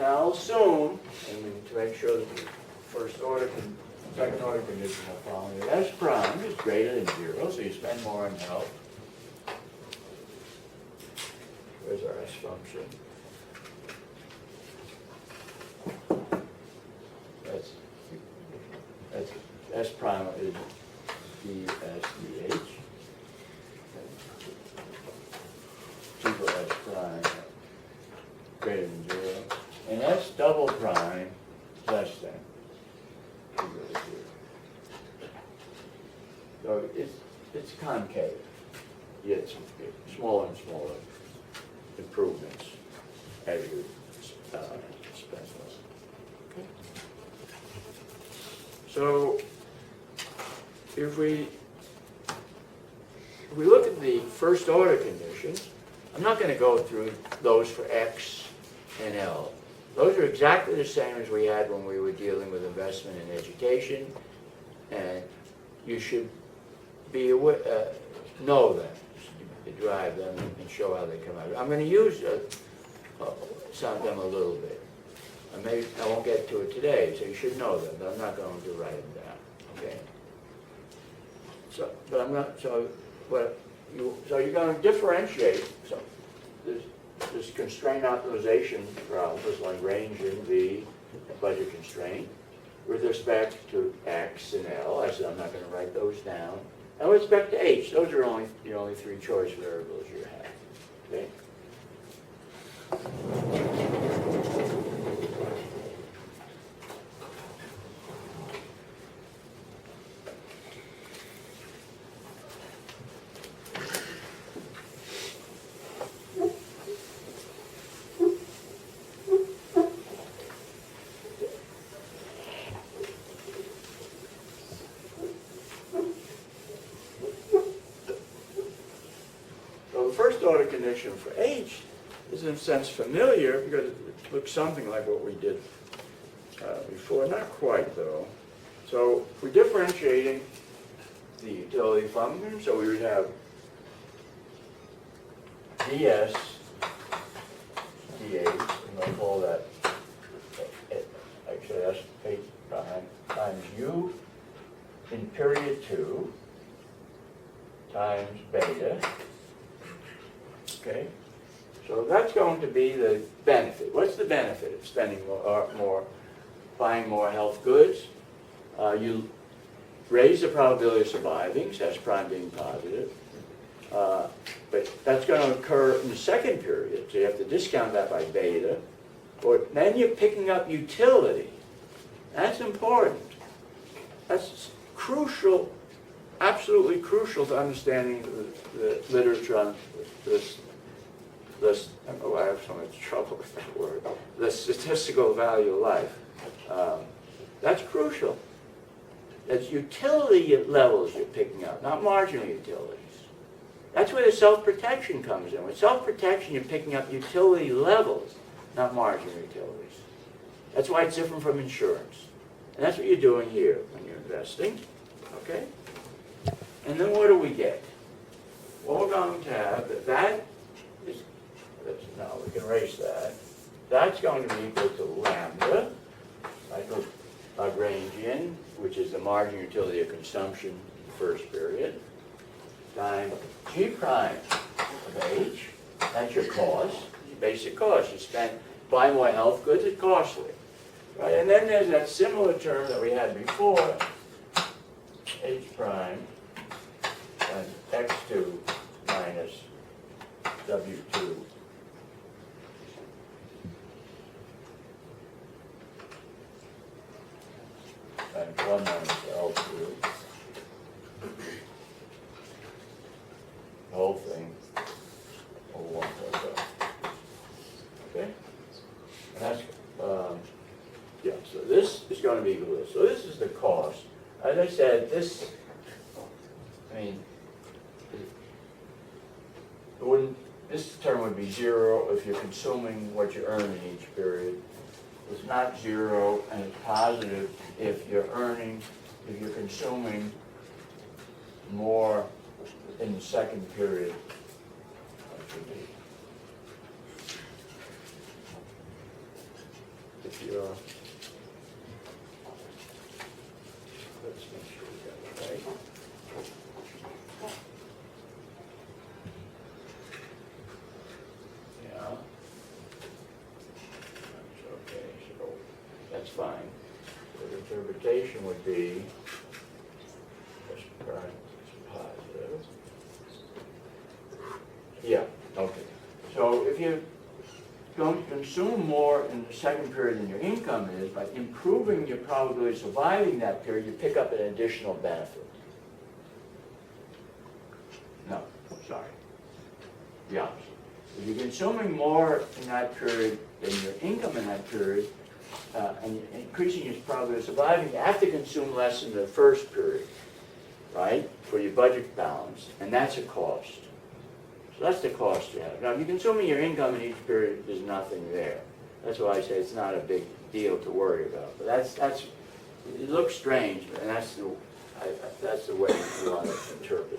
I'll assume, and to make sure that the first order and second order condition are following, that S prime is greater than 0, so you spend more on health. Where's our S function? That's S prime is DSDH. Equal S prime greater than 0. And S double prime less than equal to 0. So it's concave. You get smaller and smaller improvements as you spend less. Okay. So if we look at the first order conditions, I'm not going to go through those for X and L. Those are exactly the same as we had when we were dealing with investment in education, and you should be aware, know them, derive them, and show how they come out. I'm going to use some of them a little bit. I won't get to it today, so you should know them, but I'm not going to write them down. Okay. So, but I'm not. So you're going to differentiate. So there's constraint optimization problems like range in V, budget constraint, with respect to X and L. I said I'm not going to write those down. And with respect to H, those are the only three choice variables you have. Okay. Order condition for H is in a sense familiar because it looks something like what we did before. Not quite though. So we're differentiating the utility function. So we would have ds dh, and I'll call that actually that's H prime times u in period 2 times beta. Okay, so that's going to be the benefit. What's the benefit of spending more, buying more health goods? You raise the probability of surviving, so that's prime being positive. But that's going to occur in the second period, so you have to discount that by beta. Or then you're picking up utility. That's important. That's crucial, absolutely crucial to understanding the literature on this. I don't know why I have so much trouble with that word. The statistical value of life. That's crucial. That's utility levels you're picking up, not marginal utilities. That's where the self-protection comes in. With self-protection, you're picking up utility levels, not marginal utilities. That's why it's different from insurance. And that's what you're doing here when you're investing. Okay? And then what do we get? Well, we're going to have now we can erase that. That's going to be equal to lambda, Lagrangian, which is the marginal utility of consumption in the first period, times G prime of H. That's your cost, your basic cost. You spend, buy more health goods, it's costly. Right? And then there's that similar term that we had before, H prime and X2 minus W2 and 1 minus L2. The whole thing over 1 plus L. Okay? And that's, yeah, so this is going to be equal to this. So this is the cost. As I said, this, this term would be 0 if you're consuming what you earn in each period. It's not 0, and it's positive if you're consuming more in the second period. if you're, let's make sure we got it right. Yeah. That's okay, so that's fine. So the interpretation would be, just positive. Yeah, okay. So if you're going to consume more in the second period than your income is, by improving your probability of surviving that period, you pick up an additional benefit. No, sorry. The opposite. If you're consuming more in that period than your income in that period, and you're increasing your probability of surviving, you have to consume less in the first period, right, for your budget balance, and that's a cost. So that's the cost you have. Now, if you're consuming your income in each period, there's nothing there. That's why I say it's not a big deal to worry about. But that's it looks strange, and that's the way you want to interpret